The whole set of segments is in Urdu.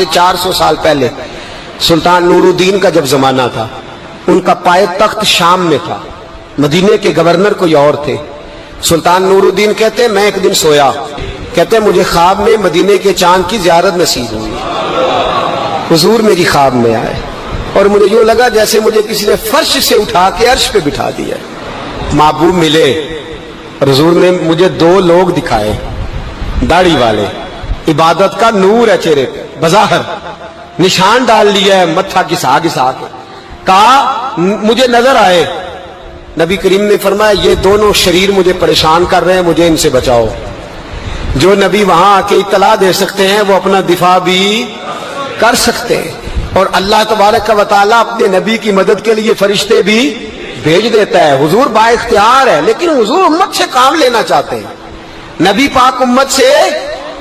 سے 400 سال پہلے سلطان نور الدین کا جب زمانہ تھا، ان کا پائے تخت شام میں تھا، مدینے کے گورنر کوئی اور تھے۔ سلطان نور الدین کہتے ہیں میں ایک دن سویا، کہتے ہیں مجھے خواب میں مدینے کے چاند کی زیارت نصیب ہوئی، حضور میری خواب میں آئے اور مجھے یوں لگا جیسے مجھے کسی نے فرش سے اٹھا کے عرش پہ بٹھا دیا۔ محبوب ملے اور حضور نے مجھے 2 لوگ دکھائے، داڑھی والے، عبادت کا نور ہے چہرے پہ، بظاہر نشان ڈال لیا ہے متھا گھسا گھسا کے، کہا مجھے نظر آئے۔ نبی کریم نے فرمایا یہ دونوں شریر مجھے پریشان کر رہے ہیں، مجھے ان سے بچاؤ۔ جو نبی وہاں آ کے اطلاع دے سکتے ہیں وہ اپنا دفاع بھی کر سکتے ہیں، اور اللہ تبارک و تعالیٰ اپنے نبی کی مدد کے لیے فرشتے بھی بھیج دیتا ہے۔ حضور با اختیار ہے، لیکن حضور امت سے کام لینا چاہتے ہیں۔ نبی پاک امت سے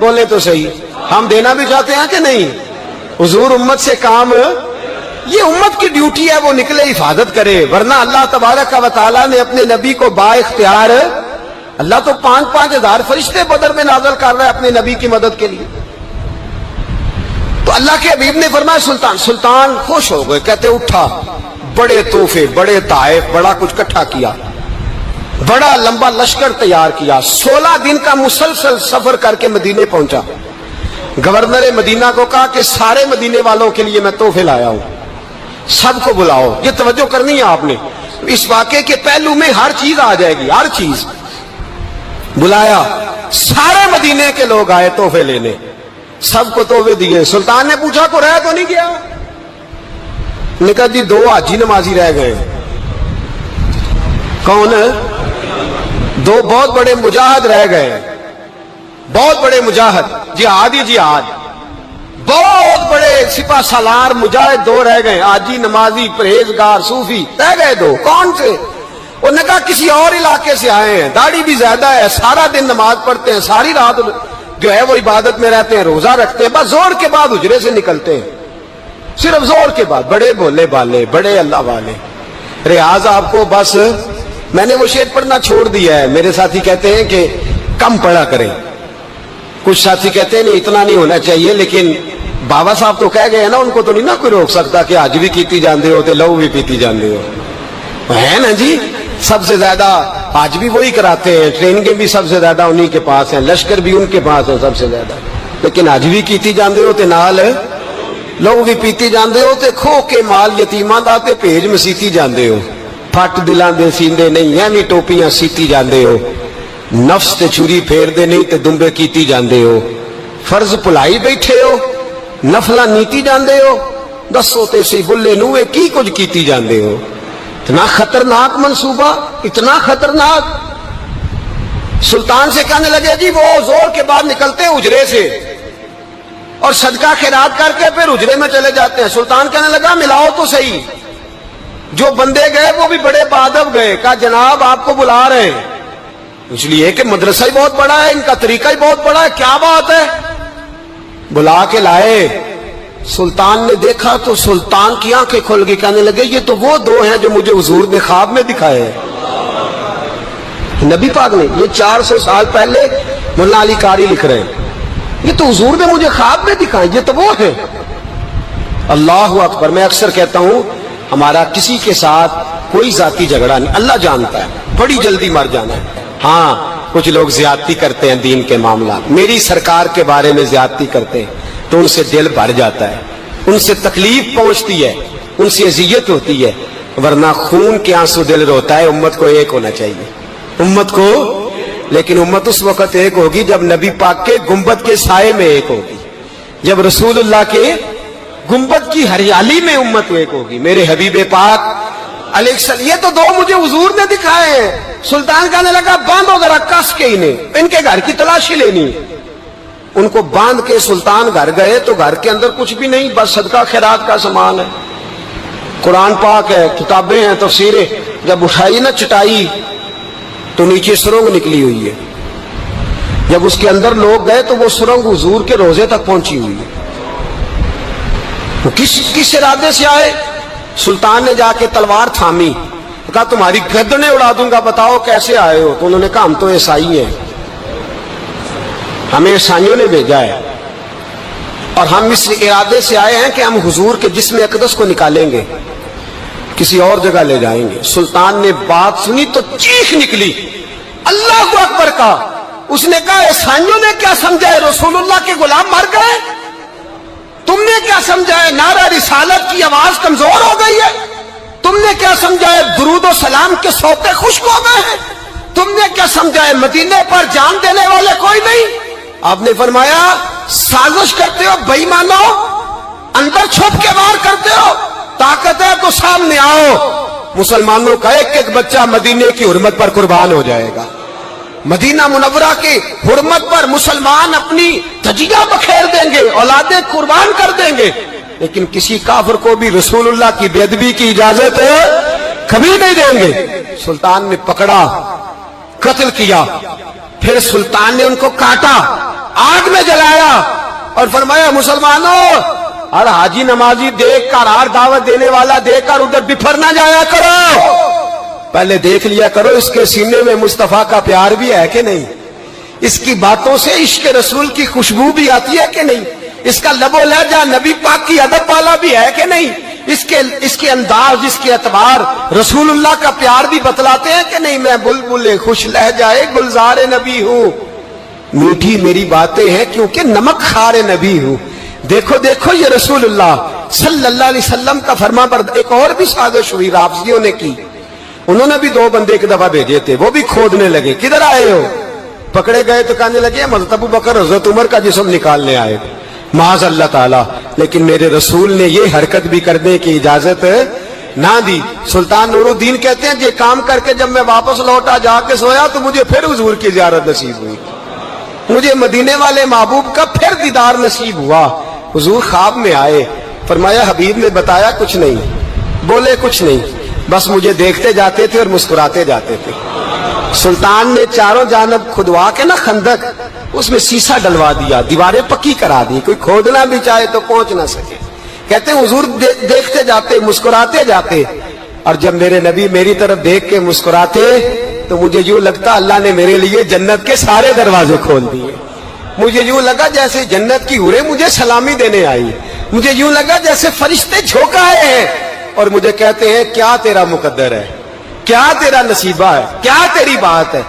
بولے تو صحیح، ہم دینا بھی چاہتے ہیں کہ نہیں؟ حضور امت سے کام، یہ امت کی ڈیوٹی ہے وہ نکلے حفاظت کرے، ورنہ اللہ تبارک و تعالیٰ نے اپنے نبی کو با اختیار، اللہ تو 5,000 ہزار فرشتے بدر میں نازل کر رہا ہے اپنے نبی کی مدد کے لیے۔ تو اللہ کے حبیب نے فرمایا سلطان خوش ہو گئے، کہتے اٹھا، بڑے تحفے، بڑے تحائف، بڑا کچھ اکٹھا کیا، بڑا لمبا لشکر تیار کیا، 16 دن کا مسلسل سفر کر کے مدینے پہنچا۔ گورنر مدینہ کو کہا کہ سارے مدینے والوں کے لیے میں تحفے لایا ہوں، سب کو بلاؤ۔ یہ توجہ کرنی ہے آپ نے، اس واقعے کے پہلو میں ہر چیز آ جائے گی، ہر چیز۔ بلایا، سارے مدینے کے لوگ آئے تحفے لینے، سب کو تحفے دیے۔ سلطان نے پوچھا کو رہ تو نہیں گیا؟ نے کہا جی 2 حاجی نمازی رہ گئے۔ کون؟ 2 بہت بڑے مجاہد رہ گئے، بہت بڑے مجاہد، جہاد ہی جہاد، بہت بڑے سپہ سالار مجاہد 2 رہ گئے، حاجی نمازی پرہیزگار صوفی رہ گئے 2۔ کون سے؟ انہوں نے کہا کسی اور علاقے سے آئے ہیں، داڑھی بھی زیادہ ہے، سارا دن نماز پڑھتے ہیں، ساری رات جو ہے وہ عبادت میں رہتے ہیں، روزہ رکھتے ہیں، بس زور کے بعد حجرے سے نکلتے ہیں، صرف زور کے بعد، بڑے بھولے بالے، بڑے اللہ والے۔ ریاض آپ کو بس میں نے وہ شعر پڑھنا چھوڑ دیا ہے، میرے ساتھی کہتے ہیں کہ کم پڑھا کریں، کچھ ساتھی کہتے ہیں نہیں اتنا نہیں ہونا چاہیے، لیکن بابا صاحب تو کہہ گئے نا، ان کو تو نہیں نا کوئی روک سکتا کہ آج بھی کیتی جاندے ہو تے لو بھی پیتی جاندے ہو، ہے نا جی؟ سب سے زیادہ آج بھی وہی کراتے ہیں، ٹریننگیں بھی سب سے زیادہ انہی کے پاس ہیں، لشکر بھی ان کے پاس ہے سب سے زیادہ، لیکن آج بھی کیتی جاندے ہو تے نال لوگ بھی پیتی جاندے ہو تے کھو کے مال یتیماں دا تے بھیج مسیتی جاندے ہو، پھٹ دلاں دے سیندے نہیں ایویں ٹوپیاں سیتی جاندے ہو، نفس تے چھری پھیر دے نہیں تے دمبے کیتی جاندے ہو، فرض بھلائی بیٹھے ہو، نفلاں نیتی جاندے ہو، دسو تے سی بلے نوے کی کچھ کیتی جاندے ہو۔ اتنا خطرناک منصوبہ، اتنا خطرناک۔ سلطان سے کہنے لگے جی وہ زور کے بعد نکلتے ہیں حجرے سے اور صدقہ خیرات کر کے پھر حجرے میں چلے جاتے ہیں۔ سلطان کہنے لگا ملاؤ تو صحیح، جو بندے گئے وہ بھی بڑے بادب گئے، کہا جناب آپ کو بلا رہے ہیں، اس لیے کہ مدرسہ ہی بہت بڑا ہے، ان کا طریقہ ہی بہت بڑا ہے، کیا بات ہے؟ بلا کے لائے۔ سلطان نے دیکھا تو سلطان کی آنکھیں کھل گئی، کہنے لگے یہ تو وہ 2 ہیں جو مجھے حضور نے خواب میں دکھائے ہیں۔ نبی پاک نے، یہ 400 سال پہلے مولانا علی قاری لکھ رہے ہیں، یہ تو حضور نے مجھے خواب میں دکھائے، یہ تو وہ ہیں۔ اللہ اکبر۔ میں اکثر کہتا ہوں ہمارا کسی کے ساتھ کوئی ذاتی جھگڑا نہیں، اللہ جانتا ہے، بڑی جلدی مر جانا ہے۔ ہاں کچھ لوگ زیادتی کرتے ہیں دین کے معاملات، میری سرکار کے بارے میں زیادتی کرتے ہیں تو ان سے دل بھر جاتا ہے، ان سے تکلیف پہنچتی ہے، ان سے اذیت ہوتی ہے، ورنہ خون کے آنسو دل روتا ہے۔ امت کو ایک ہونا چاہیے، امت کو، لیکن امت اس وقت ایک ہوگی جب نبی پاک کے گنبد کے سائے میں ایک ہوگی، جب رسول اللہ کے گنبد کی ہریالی میں امت ایک ہوگی۔ میرے حبیب پاک علیہ السلام، یہ تو 2 مجھے حضور نے دکھائے ہیں۔ سلطان کہنے لگا باندھو ذرا کس کے انہیں، ان کے گھر کی تلاشی لینی۔ ان کو باندھ کے سلطان گھر گئے تو گھر کے اندر کچھ بھی نہیں، بس صدقہ خیرات کا سامان ہے، قرآن پاک ہے، کتابیں ہیں، تفسیریں۔ جب اٹھائی نا چٹائی تو نیچے سرنگ نکلی ہوئی ہے، جب اس کے اندر لوگ گئے تو وہ سرنگ حضور کے روزے تک پہنچی ہوئی ہے۔ وہ کس ارادے سے آئے؟ سلطان نے جا کے تلوار تھامی، کہا تمہاری گردنیں اڑا دوں گا، بتاؤ کیسے آئے ہو؟ تو انہوں نے کہا ہم تو عیسائی ہیں، ہمیں عیسائیوں نے بھیجا ہے۔ اور ہم اس ارادے سے آئے ہیں کہ ہم حضور کے جسم اقدس کو نکالیں گے، کسی اور جگہ لے جائیں گے۔ سلطان نے بات سنی تو چیخ نکلی، اللہ اکبر کا۔ اس نے کہا عیسائیوں نے کیا سمجھا ہے رسول اللہ کے غلام مر گئے؟ تم نے کیا سمجھا ہے نعرہ رسالت کی آواز کمزور ہو گئی ہے؟ تم نے کیا سمجھا ہے درود و سلام کے سوتے خشک ہو گئے ہیں؟ تم نے کیا سمجھا ہے مدینے پر جان دینے والے کوئی نہیں؟ آپ نے فرمایا سازش کرتے ہو بے ایمانو، اندر چھپ کے وار کرتے ہو، طاقت ہے تو سامنے آؤ۔ مسلمانوں کا ایک ایک بچہ مدینے کی حرمت پر قربان ہو جائے گا، مدینہ منورہ کی حرمت پر مسلمان اپنی تجیہ بکھیر دیں گے، اولادیں قربان کر دیں گے، لیکن کسی کافر کو بھی رسول اللہ کی بے ادبی کی اجازت کبھی نہیں دیں گے۔ سلطان نے پکڑا، قتل کیا، پھر سلطان نے ان کو کاٹا، آگ میں جلایا اور فرمایا مسلمانوں، ہر حاجی نمازی دیکھ کر، ہر دعوت دینے والا دیکھ کر ادھر بفر نہ جایا کرو، پہلے دیکھ لیا کرو اس کے سینے میں مصطفیٰ کا پیار بھی ہے کہ نہیں، اس کی باتوں سے عشق رسول کی خوشبو بھی آتی ہے کہ نہیں، اس کا لب و لہجہ نبی پاک کی ادب والا بھی ہے کہ نہیں، اس کے انداز، اس کے اعتبار رسول اللہ کا پیار بھی بتلاتے ہیں کہ نہیں۔ میں بلبل خوش لہجہ گلزار نبی ہوں، میٹھی میری باتیں ہیں کیونکہ نمک خار نبی ہوں۔ دیکھو دیکھو یہ رسول اللہ صلی اللہ علیہ وسلم کا فرما بردار۔ ایک اور بھی سازش ہوئی رافضیوں نے کی، انہوں نے بھی 2 بندے ایک دفعہ بھیجے تھے، وہ بھی کھودنے لگے، کدھر آئے ہو؟ پکڑے گئے تو کہنے لگے حضرت ابو بکر حضرت عمر کا جسم نکالنے آئے، معاذ اللہ تعالی، لیکن میرے رسول نے یہ حرکت بھی کرنے کی اجازت نہ دی۔ سلطان نور الدین کہتے ہیں یہ کام کر کے جب میں واپس لوٹا، جا کے سویا تو مجھے پھر حضور کی زیارت نصیب ہوئی، مجھے مدینے والے محبوب کا پھر دیدار نصیب ہوا۔ حضور خواب میں آئے، فرمایا حبیب نے بتایا کچھ نہیں، بولے کچھ نہیں، بس مجھے دیکھتے جاتے تھے اور مسکراتے جاتے تھے۔ سلطان نے چاروں جانب کھدوا کے نا خندق، اس میں سیسا ڈلوا دیا، دیواریں پکی کرا دی، کوئی کھودنا بھی چاہے تو پہنچ نہ سکے۔ کہتے ہیں حضور دیکھتے جاتے، مسکراتے جاتے، اور جب میرے نبی میری طرف دیکھ کے مسکراتے تو مجھے یوں لگتا اللہ نے میرے لیے جنت کے سارے دروازے کھول دیے۔ مجھے یوں لگا جیسے جنت کی حوریں مجھے سلامی دینے آئی، مجھے یوں لگا جیسے فرشتے جھونکا آئے ہیں اور مجھے کہتے ہیں کیا تیرا مقدر ہے، کیا تیرا نصیبہ ہے، کیا تیری بات ہے۔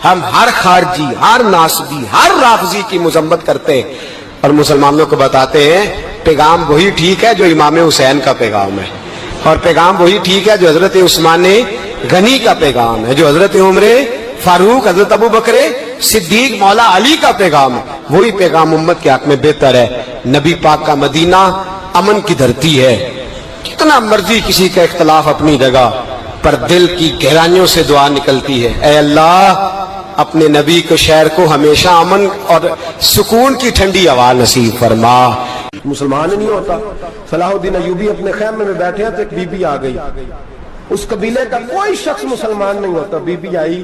ہم ہر خارجی، ہر ناسبی، ہر رافضی کی مذمت کرتے ہیں اور مسلمانوں کو بتاتے ہیں پیغام وہی ٹھیک ہے جو امام حسین کا پیغام ہے، اور پیغام وہی ٹھیک ہے جو حضرت عثمان غنی کا پیغام ہے، جو حضرت عمر فاروق، حضرت ابو بکر صدیق، مولا علی کا پیغام ہے، وہی پیغام امت کے حق میں بہتر ہے۔ نبی پاک کا مدینہ امن کی دھرتی ہے، کتنا مرضی کسی کا اختلاف اپنی جگہ، پر دل کی گہرائیوں سے دعا نکلتی ہے، اے اللہ اپنے نبی کے شہر کو ہمیشہ امن اور سکون کی ٹھنڈی ہوا نصیب فرما۔ مسلمان نہیں ہوتا۔ صلاح الدین ایوبی اپنے خیمے میں بیٹھے ہیں تو ایک بی بی آ گئی، اس قبیلے کا کوئی شخص مسلمان نہیں ہوتا۔ بی بی آئی،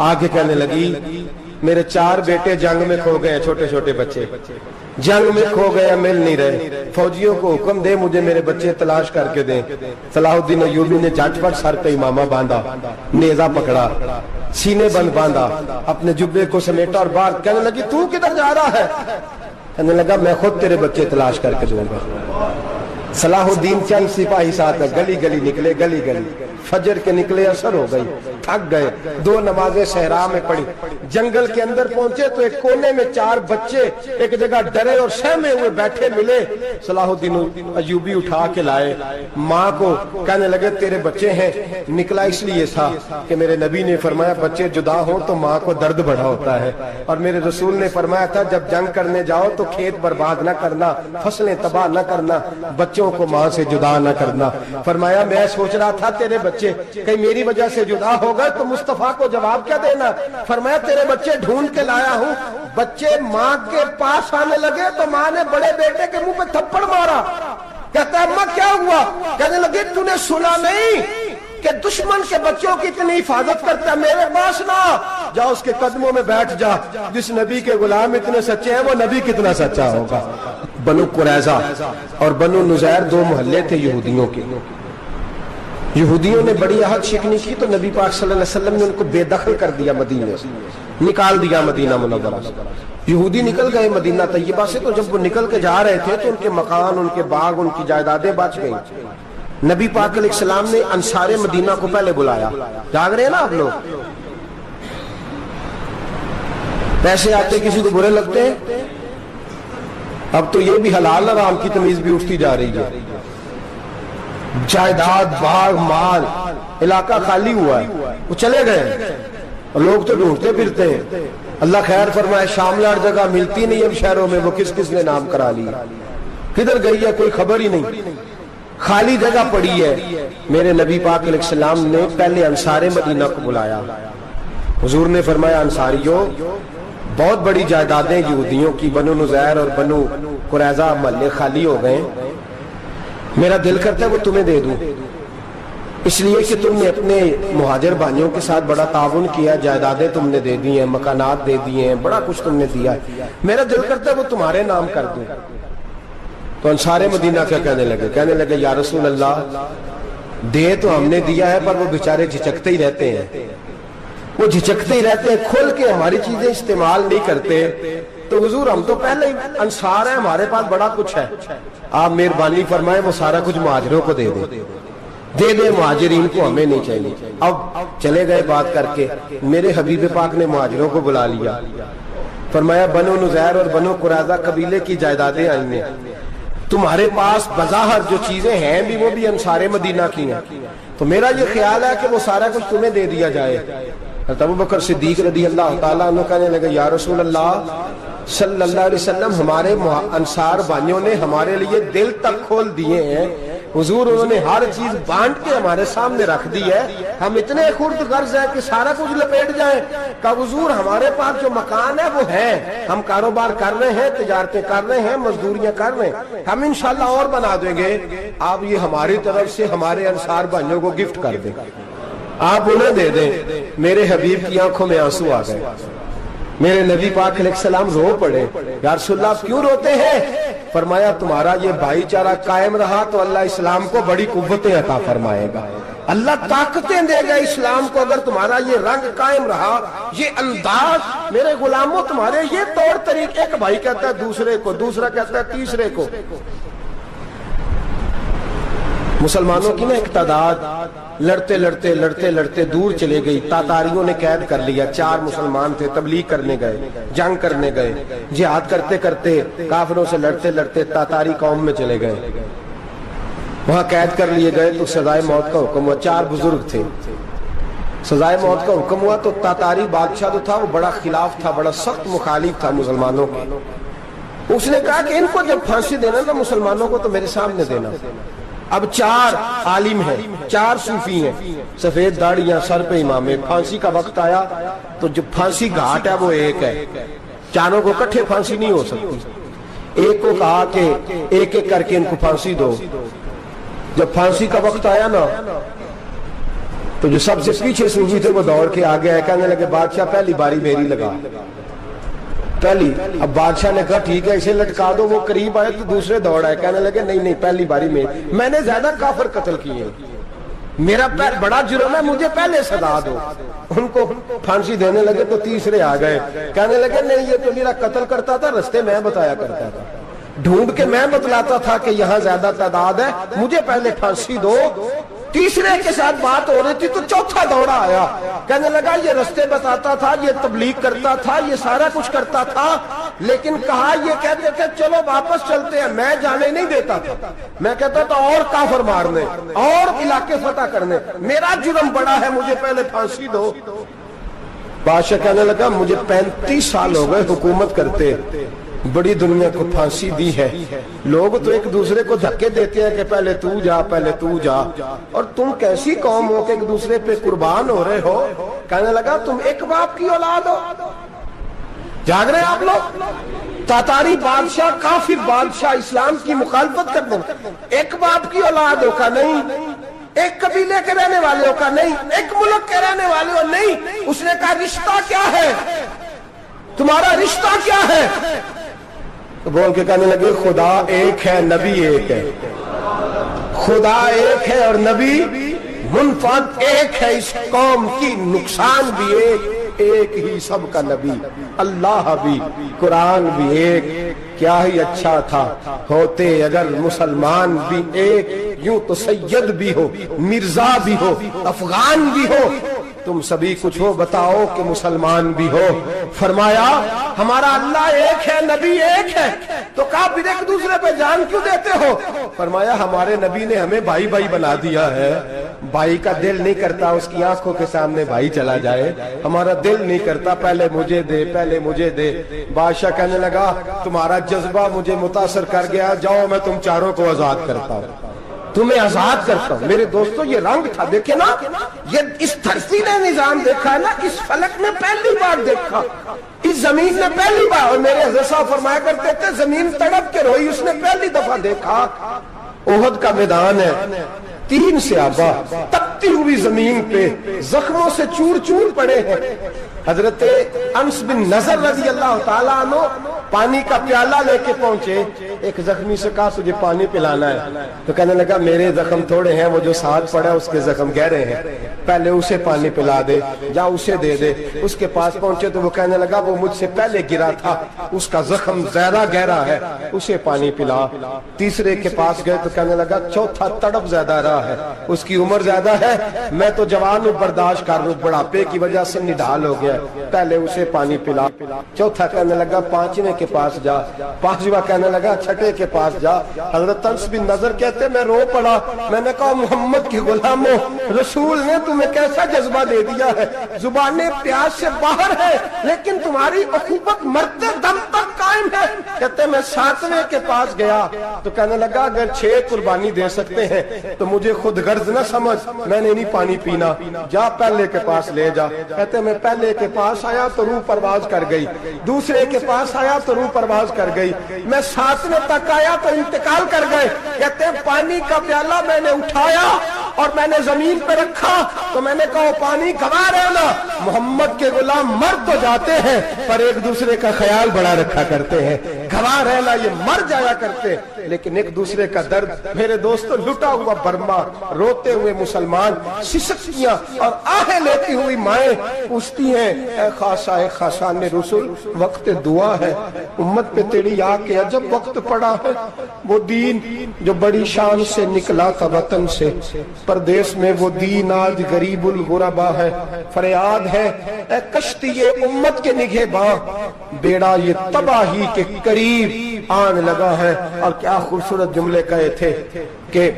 آگے کہنے لگی میرے 4 بیٹے جنگ میں کھو گئے، چھوٹے چھوٹے بچے جنگ میں کھو گئے، مل نہیں رہے، فوجیوں کو حکم دے مجھے میرے بچے تلاش کر کے دیں۔ صلاح الدین ایوبی نے جھٹ پٹ سر پہ امامہ باندھا، نیزہ پکڑا، سینے بند باندھا، اپنے جبے کو سمیٹا اور باہر کہنے لگی تو کدھر جا رہا ہے؟ کہنے لگا میں خود تیرے بچے تلاش کر کے دوں گا۔ صلاح الدین چند سپاہی ساتھ گلی گلی نکلے، گلی گلی فجر کے نکلے، اثر ہو گئی، تھک گئے، 2 نمازیں صحرا میں پڑھی، جنگل کے اندر پہنچے تو ایک کونے میں 4 بچے ایک جگہ ڈرے اور سہمے ہوئے بیٹھے ملے۔ صلاح الدین ایوبی اٹھا کے لائے، ماں کو کہنے لگے تیرے بچے ہیں، نکلا اس لیے تھا کہ میرے نبی نے فرمایا بچے جدا ہوں تو ماں کو درد بڑا ہوتا ہے، اور میرے رسول نے فرمایا تھا جب جنگ کرنے جاؤ تو کھیت برباد نہ کرنا، فصلیں تباہ نہ کرنا، بچوں کو ماں سے جدا نہ کرنا۔ فرمایا میں سوچ رہا تھا تیرے بچے کہیں میری وجہ سے جدا ہو گئے تو مصطفیٰ کو جواب کیا دینا۔ فرمایا تیرے بچے ڈھونڈ کے لایا ہوں۔ بچے ماں کے پاس آنے لگے تو ماں نے بڑے بیٹے کے منہ پہ تھپڑ مارا، کہتا ہے اماں کیا ہوا؟ کہنے لگے تو نے سنا نہیں کہ دشمن کے بچوں کی اتنی حفاظت کرتا ہے، میرے پاس نہ جا، اس کے قدموں میں بیٹھ جا، جس نبی کے غلام اتنے سچے ہیں وہ نبی کتنا سچا ہوگا۔ بنو قریظہ اور بنو نذیر 2 محلے تھے یہودیوں کے، یہودیوں نے بڑی عہد شکنی کی تو نبی پاک صلی اللہ علیہ وسلم نے ان کو بے دخل کر دیا، مدینے سے نکال دیا مدینہ منورہ سے۔ یہودی نکل گئے مدینہ طیبہ سے، تو جب وہ نکل کے جا رہے تھے تو ان کے مکان، ان کے باغ، ان کی جائیدادیں بچ گئیں۔ نبی پاک علیہ السلام نے انصار مدینہ کو پہلے بلایا۔ جاگ رہے ہیں نا آپ لوگ؟ پیسے آتے کسی کو برے لگتے ہیں؟ اب تو یہ بھی حلال حرام کی تمیز بھی اٹھتی جا رہی ہے۔ جائیداد، باغ، مال، علاقہ خالی ہوا ہے، وہ چلے گئے اور لوگ تو ڈھونڈتے پھرتے ہیں۔ اللہ خیر فرمائے، شاملہ ہر جگہ ملتی نہیں اب شہروں میں، وہ کس کس نے نام کرا لیا، کدھر گئی ہے کوئی خبر ہی نہیں، خالی جگہ پڑی ہے۔ میرے نبی پاک علیہ السلام نے پہلے انصار مدینہ کو بلایا۔ حضور نے فرمایا، انصاریوں، بہت بڑی جائیدادیں یہودیوں کی، بنو نذیر اور بنو قریظہ محلے خالی ہو گئے، میرا دل کرتا ہے وہ تمہیں دے دوں، اس لیے کہ تم نے اپنے مہاجر بھائیوں کے ساتھ بڑا تعاون کیا، جائیدادیں تم نے دے دی ہیں، مکانات دے دیے ہیں، بڑا کچھ تم نے دیا ہے، میرا دل کرتا ہے وہ تمہارے نام کر دوں۔ تو انصار مدینہ کیا کہنے لگے یا رسول اللہ، دے تو ہم نے دیا ہے پر وہ بیچارے جھچکتے ہی رہتے ہیں، وہ جھچکتے ہی رہتے ہیں، کھول کے ہماری چیزیں استعمال نہیں کرتے۔ تو حضور ہم تو پہلے ہی انصار ہیں، ہمارے پاس بڑا کچھ ہے، آپ مہربانی فرمائیں وہ سارا کچھ مہاجروں کو دے دے مہاجرین کو، ہمیں نہیں چاہیے۔ اب چلے گئے بات کر کے، میرے حبیب پاک نے مہاجروں کو بلا لیا، فرمایا بنو نذیر اور بنو قریظہ قبیلے کی جائیدادیں آئی ہیں، تمہارے پاس بظاہر جو چیزیں ہیں بھی وہ بھی انصار مدینہ کی ہیں، تو میرا یہ خیال ہے کہ وہ سارا کچھ تمہیں دے دیا جائے۔ حضرت ابوبکر صدیق رضی اللہ تعالیٰ عنہ کہنے لگے یا رسول اللہ صلی اللہ علیہ وسلم، ہمارے انصار بھائیوں نے ہمارے لیے دل تک کھول دیے ہیں، حضور انہوں نے ہر چیز بانٹ کے ہمارے سامنے رکھ دی ہے، ہم اتنے خرد غرض ہیں کہ سارا کچھ لپیٹ جائیں۔ کہ حضور ہمارے پاس جو مکان ہے وہ ہے، ہم کاروبار کر رہے ہیں، تجارتیں کر رہے ہیں، مزدوریاں کر رہے ہیں، ہم انشاءاللہ اور بنا دیں گے، آپ یہ ہماری طرف سے ہمارے انصار بھائیوں کو گفٹ کر دیں، آپ انہیں دے دیں۔ میرے حبیب کی آنکھوں میں آنسو آ گئے، میرے نبی پاک علیہ السلام رو پڑے، یا رسول اللہ آپ کیوں روتے ہیں؟ فرمایا تمہارا یہ بھائی چارہ قائم رہا تو اللہ اسلام کو بڑی قوتیں عطا فرمائے گا، اللہ طاقتیں دے گا اسلام کو، اگر تمہارا یہ رنگ قائم رہا، یہ انداز، میرے غلاموں تمہارے یہ طور طریقے، ایک بھائی کہتا ہے دوسرے کو، دوسرا کہتا ہے تیسرے کو۔ مسلمانوں کی نا ایک تعداد لڑتے لڑتے لڑتے لڑتے دور چلے گئی، تاتاریوں نے قید کر لیا، 4 مسلمان تھے، تبلیغ کرنے گئے، جنگ کرنے گئے، جہاد کرتے کرتے کافروں سے لڑتے لڑتے تاتاری قوم میں چلے گئے، وہاں قید کر لیے گئے تو سزائے موت کا حکم ہوا، 4 بزرگ تھے، سزائے موت کا حکم ہوا تو تاتاری بادشاہ جو تھا وہ بڑا خلاف تھا، بڑا سخت مخالف تھا مسلمانوں کے، اس نے کہا کہ ان کو جب پھانسی دینا نا مسلمانوں کو تو میرے سامنے دینا۔ اب 4 عالم ہیں، 4 صوفی ہیں، سفید داڑیاں، سر پہ امامے، پھانسی کا وقت آیا تو جو پھانسی گھاٹ ہے وہ ایک ہے، چاروں کو اکٹھے پھانسی نہیں ہو سکتی، ایک کو کہا کہ ایک ایک کر کے ان کو پھانسی دو۔ جب پھانسی کا وقت آیا نا تو جو سب سے پیچھے صوفی تھے وہ دوڑ کے آگے آئے، کہنے لگے بادشاہ پہلی باری میری لگا، پہلی۔ اب بادشاہ نے کہا ٹھیک ہے اسے لٹکا دو، وہ قریب آئے تو دوسرے دوڑ آئے، کہنے لگے نہیں نہیں پہلی باری میں نے زیادہ کافر قتل کیے، میرا بڑا جرم ہے، مجھے پہلے سزا دو۔ ان کو پھانسی دینے لگے تو تیسرے آ گئے، کہنے لگے نہیں یہ تو میرا قتل کرتا تھا، رستے میں بتایا کرتا تھا، ڈھونڈ کے میں بتلاتا تھا کہ یہاں زیادہ تعداد ہے، مجھے پہلے پھانسی دو۔ تیسرے کے ساتھ بات ہو رہی تھی تو چوتھا دوڑا آیا، کہنے لگا یہ رستے بتاتا تھا، یہ تبلیغ کرتا تھا، یہ سارا کچھ کرتا تھا، لیکن کہا یہ کہتے تھے چلو واپس چلتے ہیں، میں جانے نہیں دیتا تھا، میں کہتا تھا اور کافر مارنے اور علاقے فتح کرنے، میرا جرم بڑا ہے، مجھے پہلے پھانسی دو۔ بادشاہ کہنے لگا مجھے 35 سال ہو گئے حکومت کرتے، بڑی دنیا کو پھانسی دی ہے، لوگ تو ایک دوسرے کو دھکے دیتے ہیں کہ پہلے تو جا پہلے تو جا، اور تم کیسی قوم ہو کہ ایک دوسرے پہ قربان ہو رہے ہو؟ کہنے لگا تم ایک باپ کی اولاد ہو۔ جاگ رہے آپ لوگ؟ تاتاری بادشاہ، کافر بادشاہ، اسلام کی مخالفت کر دیں، ایک باپ کی اولاد ہو کا نہیں، ایک قبیلے کے رہنے والے ہو کا نہیں، ایک ملک کے رہنے والے ہو نہیں۔ اس نے کہا رشتہ کیا ہے تمہارا، رشتہ کیا ہے؟ تو بول کے کہنے لگے خدا ایک ہے، نبی ایک ہے، خدا ایک ہے اور نبی منفعت ایک ہے اس قوم کی، نقصان بھی ایک ہی سب کا نبی، اللہ بھی قرآن بھی ایک، کیا ہی اچھا تھا ہوتے اگر مسلمان بھی ایک، یوں تو سید بھی ہو، مرزا بھی ہو، افغان بھی ہو، تم سبھی کچھ ہو، بتاؤ کہ مسلمان بھی ہو۔ فرمایا ہمارا اللہ ایک ہے، نبی ایک ہے، تو کہا پھر ایک دوسرے پہ جان کیوں دیتے ہو؟ فرمایا ہمارے نبی نے ہمیں بھائی بھائی بنا دیا ہے، بھائی کا دل نہیں کرتا اس کی آنکھوں کے سامنے بھائی چلا جائے، ہمارا دل نہیں کرتا پہلے مجھے دے پہلے مجھے دے۔ بادشاہ کہنے لگا تمہارا جذبہ مجھے متاثر کر گیا، جاؤ میں تم چاروں کو آزاد کرتا ہوں، تمہیں آزاد کرتا ہوں۔ میرے دوستو یہ رنگ تھا، دیکھیں نا، یہ اس دھرتی نے نظام دیکھا ہے نا، اس فلک نے پہلی بار دیکھا، اس زمین نے پہلی بار، اور میرے حضرت صاحب فرمایا کرتے تھے زمین تڑپ کے روئی، اس نے پہلی دفعہ دیکھا۔ احد کا میدان ہے، 3 صحابہ تپتی ہوئی زمین پہ زخموں سے چور چور پڑے ہیں۔ حضرت انس بن نضر رضی اللہ تعالیٰ عنہ پانی کا پیالہ لے کے پہنچے، ایک زخمی سے کہا تجھے پانی پلانا ہے، تو کہنے لگا میرے زخم تھوڑے ہیں، وہ جو ساتھ پڑا اس کے زخم گہرے ہیں، پہلے اسے پانی پلا دے، جا اسے دے دے۔ اس کے پاس پہنچے تو وہ کہنے لگا وہ مجھ سے پہلے گرا تھا، اس کا زخم زیادہ گہرا ہے، اسے پانی پلا۔ تیسرے کے پاس گئے تو کہنے لگا چوتھا تڑپ زیادہ رہا ہے، اس کی عمر زیادہ ہے، میں تو جوان ہوں برداشت کر لوں، بڑھاپے کی وجہ سے نڈھال ہو گیا، پہلے اسے پانی پلا۔ چوتھا کہنے لگا 5ویں کے پاس جا، 5واں کہنے لگا 6 کے پاس جا۔ حضرت انس بن نضر کہتے میں رو پڑا، میں نے کہا محمد کے غلاموں، رسول نے تمہیں کیسا جذبہ دے دیا ہے، زبانیں پیاس سے باہر ہے لیکن تمہاری اخوت مرتے دم تک قائم ہے۔ کہتے میں 7ویں کے پاس گیا تو کہنے لگا اگر 6 قربانی دے سکتے ہیں تو مجھے خود غرض نہ سمجھ، میں نے نہیں پانی پینا، جا پہلے کے پاس لے جا۔ کہتے میں پہلے کے پاس آیا تو روح پرواز کر گئی، دوسرے کے پاس آیا تو روح پرواز کر گئی، میں 7ویں تک آیا تو انتقال کر گئے۔ کہتے ہیں پانی کا پیالہ میں نے اٹھایا اور میں نے زمین پہ رکھا تو میں نے کہا پانی گوا رہنا، محمد کے غلام مر تو جاتے ہیں پر ایک دوسرے کا خیال بڑا رکھا کرتے ہیں، گوا رہنا یہ مر جایا کرتے لیکن ایک دوسرے کا درد۔ میرے دوستو لٹا ہوا برما، روتے ہوئے مسلمان، سسکیاں اور آہیں لیتی ہوئی مائیں پوچھتی ہیں اے خاصا اے خاصان رسول وقت دعا ہے، امت پہ تیری آ کے عجب وقت پڑا ہے، وہ دین جو بڑی شان سے نکلا تھا وطن سے، پردیس میں وہ دین آج غریب الغربا ہے، فریاد ہے اے کشتی یہ امت کے نگہباں، بیڑا یہ تباہی کے قریب آن لگا ہے۔ اور کیا خوبصورت جملے کہے تھے کہ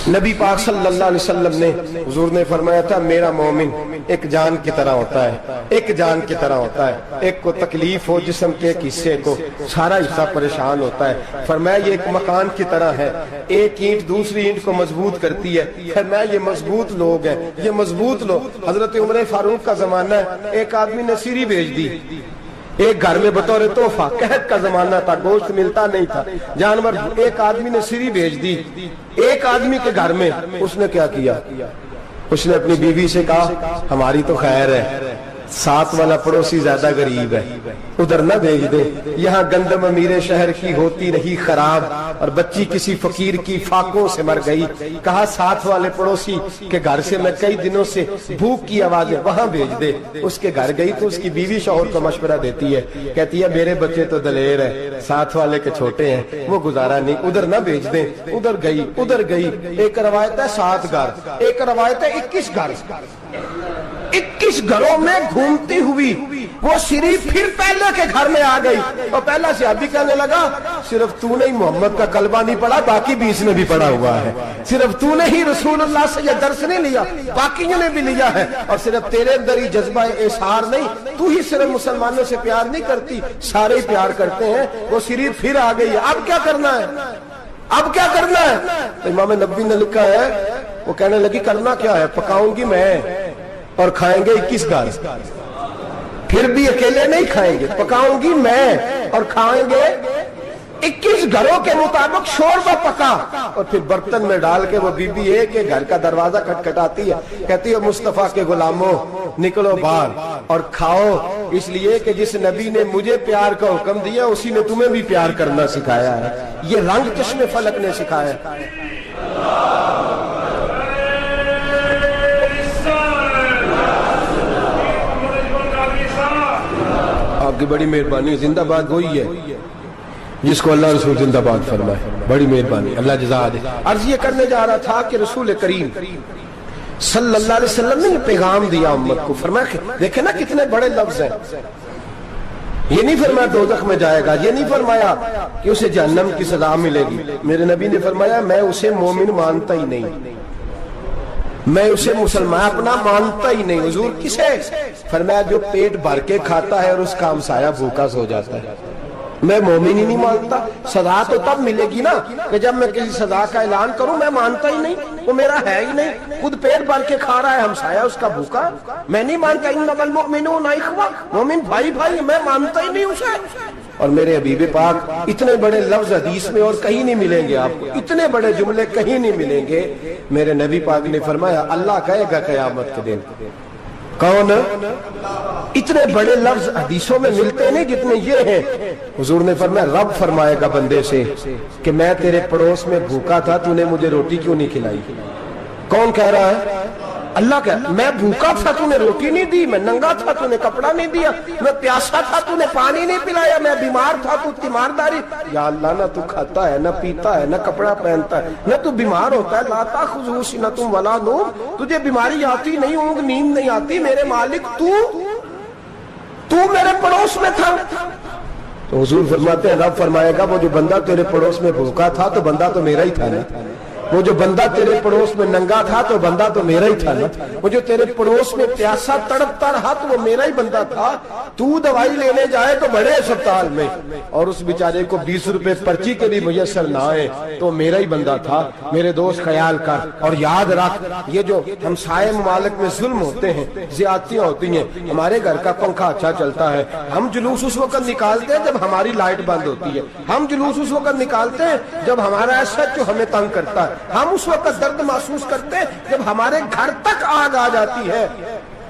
نبی پاک صلی اللہ علیہ وسلم نے، حضور نے فرمایا تھا میرا مومن ایک جان کی طرح ہوتا ہے، ایک جان کی طرح ہوتا ہے، ایک کو تکلیف ہو جسم کے ایک حصے کو سارا حصہ پریشان ہوتا ہے، فرمایا یہ ایک مکان کی طرح ہے، ایک اینٹ دوسری اینٹ کو مضبوط کرتی ہے، فرمایا یہ مضبوط لوگ ہیں، یہ مضبوط لوگ۔ حضرت عمر فاروق کا زمانہ ہے، ایک آدمی نے سیری بھیج دی ایک گھر میں بطور تحفہ، قحط کا زمانہ تھا، گوشت ملتا نہیں تھا، جانور، ایک آدمی نے سیری بھیج دی ایک آدمی کے گھر میں۔ اس نے کیا کیا؟ اس نے اپنی بیوی سے کہا ہماری تو خیر ہے، ساتھ والا پڑوسی زیادہ غریب ہے، ادھر نہ بھیج دے، یہاں گندم امیر شہر کی ہوتی رہی خراب اور بچی کسی فقیر کی فاقوں سے مر گئی، کہا ساتھ والے پڑوسی کے گھر سے میں کئی دنوں سے بھوک کی آوازیں وہاں بھیج دے۔ اس کے گھر گئی تو اس کی بیوی شوہر کو مشورہ دیتی ہے، کہتی ہے میرے بچے تو دلیر ہے، ساتھ والے کے چھوٹے ہیں، وہ گزارا نہیں، ادھر نہ بھیج دیں۔ ادھر گئی، ایک روایت ہے 7 گھر، ایک روایت ہے 21 گھر، 21 گھروں میں گھومتی ہوئی وہ شریف پھر پہلے کے گھر میں آ گئی، اور پہلا صحابی کہنے لگا صرف تو نے محمد کا کلمہ نہیں پڑھا، باقی بھی اس نے بھی پڑھا ہوا ہے، صرف تو نے ہی رسول اللہ سے یہ درس نہیں لیا، باقیوں نے بھی لیا ہے، اور صرف تیرے اندر ہی جذبہ اظہار نہیں، تو ہی صرف مسلمانوں سے پیار نہیں کرتی، سارے ہی پیار کرتے ہیں۔ وہ شریف پھر آ گئی ہے، اب کیا کرنا ہے؟ اب کیا کرنا ہے؟ تو امام نبوی نے لکھا ہے، وہ کہنے لگی کرنا کیا ہے؟ پکاؤں گی میں اور کھائیں گے 21 گھر، پھر بھی اکیلے نہیں کھائیں گے، پکاؤں گی میں اور کھائیں گے 21 گھروں کے مطابق شوربہ پکا، اور پھر برتن میں ڈال کے وہ بی بی ایک ایک گھر کا دروازہ کھٹکھٹاتی ہے، کہتی ہے مصطفیٰ کے غلاموں نکلو باہر اور کھاؤ، اس لیے کہ جس نبی نے مجھے پیار کا حکم دیا اسی نے تمہیں بھی پیار کرنا سکھایا ہے، یہ رنگ چشم فلک نے سکھایا ہے۔ کی بڑی مہربانی, زندہ باد وہی ہے جس کو اللہ رسول زندہ باد فرمائے, بڑی مہربانی, اللہ جزا دے. عرض یہ کرنے جا رہا تھا کہ رسول کریم صلی اللہ علیہ وسلم نے پیغام دیا امت کو, فرمایا دیکھیں نا کتنے بڑے لفظ ہیں. یہ نہیں فرمایا دوزخ میں جائے گا, یہ نہیں فرمایا کہ اسے جہنم کی سزا ملے گی. میرے نبی نے فرمایا میں اسے مومن مانتا ہی نہیں, میں اسے مسلمان اپنا مانتا ہی نہیں. حضور کسے؟ فرمایا جو پیٹ بھر کے کھاتا ہے اور اس کا ہمسایہ بھوکا سو جاتا ہے. میں مومن ہی نہیں مانتا. سزا تو تب ملے گی نا کہ جب میں کسی سزا کا اعلان کروں. میں مانتا ہی نہیں, وہ میرا ہے ہی نہیں. خود پیٹ بھر کے کھا رہا ہے, ہمسایہ اس کا بھوکا. میں نہیں مانتا انما المؤمنون اخوہ, مومن بھائی بھائی, میں مانتا ہی نہیں اسے. اور میرے حبیب پاک اتنے بڑے لفظ حدیث میں اور کہیں نہیں ملیں گے آپ کو, اتنے بڑے جملے کہیں نہیں ملیں گے. میرے نبی پاک نے فرمایا اللہ کہے گا قیامت کے دن, کون؟ اتنے بڑے لفظ حدیثوں میں ملتے نہیں جتنے یہ ہیں. حضور نے فرمایا رب فرمائے گا بندے سے کہ میں تیرے پڑوس میں بھوکا تھا, تو نے مجھے روٹی کیوں نہیں کھلائی؟ کون کہہ رہا ہے؟ اللہ کہہ, میں بھوکا تھا تو نے روٹی نہیں دی, میں ننگا تھا تو نے کپڑا نہیں دیا, میں پیاسا تھا تو نے پانی نہیں پلایا, میں بیمار تھا تو تیمارداری. یا اللہ نہ تو کھاتا ہے, نہ پیتا ہے, نہ کپڑا پہنتا ہے, نہ تو بیمار ہوتا ہے. لا تاخذہ سنۃ ولا نوم, تجھے بیماری آتی نہیں, اونگ نیند نہیں آتی. میرے مالک تو میرے پڑوس میں تھا. تو حضور فرماتے ہیں رب فرمائے گا وہ جو بندہ تیرے پڑوس میں بھوکا تھا تو بندہ تو میرا ہی تھا نا, وہ جو بندہ تیرے پڑوس میں ننگا تھا تو بندہ تو میرا ہی تھا نا, وہ جو تیرے پڑوس میں پیاسا تڑپتا رہا تو وہ میرا ہی بندہ تھا. تو دوائی لینے جائے تو بڑے اسپتال میں اور اس بیچارے کو 20 روپے پرچی کے بھی میسر نہ آئے تو میرا ہی بندہ تھا. میرے دوست خیال کر اور یاد رکھ, یہ جو ہمسائے ممالک میں ظلم ہوتے ہیں, زیادتیاں ہوتی ہیں. ہمارے گھر کا پنکھا اچھا چلتا ہے, ہم جلوس اس وقت نکالتے ہیں جب ہماری لائٹ بند ہوتی ہے. ہم جلوس اس وقت نکالتے ہیں جب ہمارا ایسا جو ہمیں تنگ کرتا ہے. ہم اس وقت درد محسوس کرتے ہیں جب ہمارے گھر تک آگ آ جاتی ہے.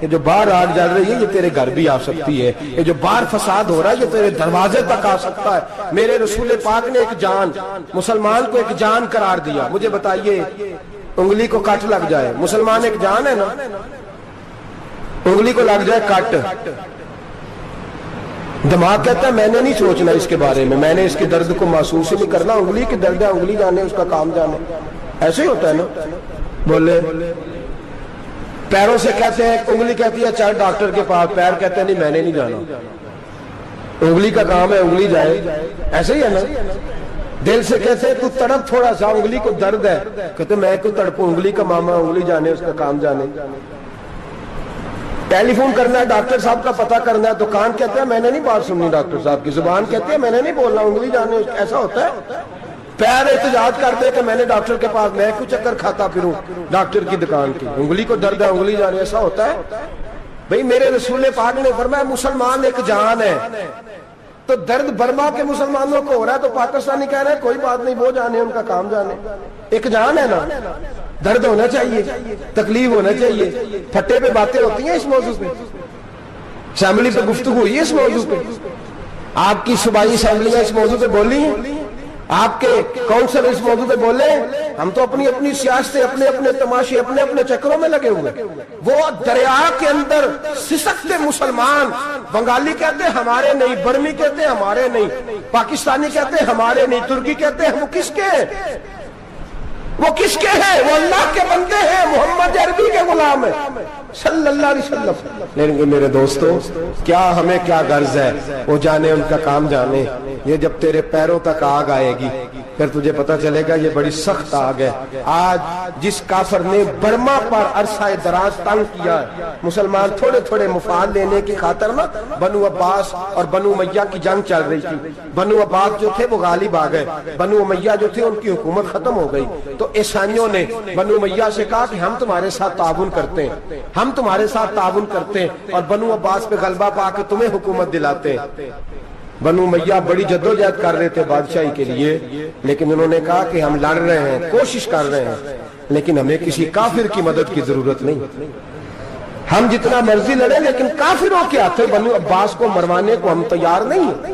یہ جو باہر آگ جل رہی ہے یہ تیرے گھر بھی آ سکتی ہے, یہ جو باہر فساد ہو رہا ہے یہ تیرے دروازے تک آ سکتا ہے. میرے رسول پاک نے ایک جان, مسلمان کو ایک جان قرار دیا. مجھے بتائیے انگلی کو کٹ لگ جائے, مسلمان ایک جان ہے نا, انگلی کو لگ جائے کٹ, دماغ کہتا ہے میں نے نہیں سوچنا اس کے بارے میں نے اس کے درد کو محسوس ہی نہیں کرنا. انگلی کی درد ہے, انگلی جانے, اس کا کام جانے. ایسے ہی ہوتا ہے نا. بولے پیروں سے کہتے ہیں, انگلی کہتی ہے چل ڈاکٹر کے پاس, پیر کہتے ہیں نہیں میں نے نہیں جانا, انگلی کا کام ہے انگلی جائے. ایسے ہی ہے نا. دل سے کہتے ہیں تو تڑپ تھوڑا سا, انگلی کو درد ہے, کہتے میں کو تڑپوں, انگلی کا ماما, انگلی جانے, اس کا کام جانے. ٹیلی فون کرنا ہے, ڈاکٹر صاحب کا پتہ کرنا ہے, تو کان کہتے ہیں میں نے نہیں بات سننی ڈاکٹر صاحب کی, زبان کہتے ہیں میں نے نہیں بولنا, انگلی جانے. ایسا ہوتا ہے. پیر احتجاج کرتے کہ میں نے ڈاکٹر کے پاس, میں کچھ چکر کھاتا پھروں ڈاکٹر کی دکان کی, انگلی کو درد ہے انگلی جانے. ایسا ہوتا ہے بھئی. میرے رسول پاک نے فرمایا مسلمان ایک جان ہے. تو درد برما کے مسلمانوں کو ہو رہا ہے تو پاکستانی کہہ رہے ہیں کوئی بات نہیں, وہ جانے, ان کا کام جانے. ایک جان ہے نا, درد ہونا چاہیے, تکلیف ہونا چاہیے. پھٹے پہ باتیں ہوتی ہیں اس موضوع پہ, اسمبلی پہ گفتگو ہوئی ہے اس موضوع پہ, آپ کی صوبائی اسمبلیاں اس موضوع پہ بولی ہیں, آپ کے کونسل اس موضوع پہ بولے. ہم تو اپنی اپنی سیاستیں, اپنے اپنے تماشے, اپنے اپنے چکروں میں لگے ہوئے. وہ دریا کے اندر سسکتے مسلمان, بنگالی کہتے ہیں ہمارے نہیں, برمی کہتے ہیں ہمارے نہیں, پاکستانی کہتے ہیں ہمارے نہیں, ترکی کہتے ہیں. وہ کس کے ہیں؟ وہ کس کے ہیں؟ وہ اللہ کے بندے ہیں, محمد عربی کے غلام ہیں صلی اللہ علیہ وسلم. لیکن میرے دوستو کیا ہمیں کیا غرض ہے, وہ جانے, ان کا کام جانے. یہ جب تیرے پیروں تک آگ آئے گی پھر تجھے پتہ چلے گا یہ بڑی سخت آگ ہے. آج جس کافر نے برما پر عرصہ دراز تنگ کیا ہے, مسلمان تھوڑے تھوڑے مفاد لینے کی خاطر نا, بنو عباس اور بنو امیہ کی جنگ چل رہی تھی. بنو عباس جو تھے وہ غالب آ گئے, بنو امیہ جو تھے ان کی حکومت ختم ہو گئی. تو عیسائیوں نے بنو امیہ سے کہا کہ ہم تمہارے ساتھ تعاون کرتے ہیں, ہم تمہارے ساتھ تعاون کرتے ہیں اور بنو عباس پہ غلبہ پا کے تمہیں حکومت دلاتے ہیں. بنو امیہ بڑی جدوجہد کر رہے تھے بادشاہی کے لیے, لیکن انہوں نے کہا کہ ہم لڑ رہے ہیں, کوشش کر رہے ہیں, لیکن ہمیں کسی کافر کی مدد کی ضرورت نہیں. ہم جتنا مرضی لڑیں لیکن کافروں کے ہاتھوں بنو عباس کو مروانے کو ہم تیار نہیں ہیں.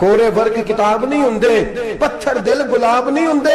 ਕੋਰੇ ਵਰਗ ਕਿਤਾਬ ਨਹੀਂ ਹੁੰਦੇ, ਪੱਥਰ ਦਿਲ ਗੁਲਾਬ ਨਹੀਂ ਹੁੰਦੇ,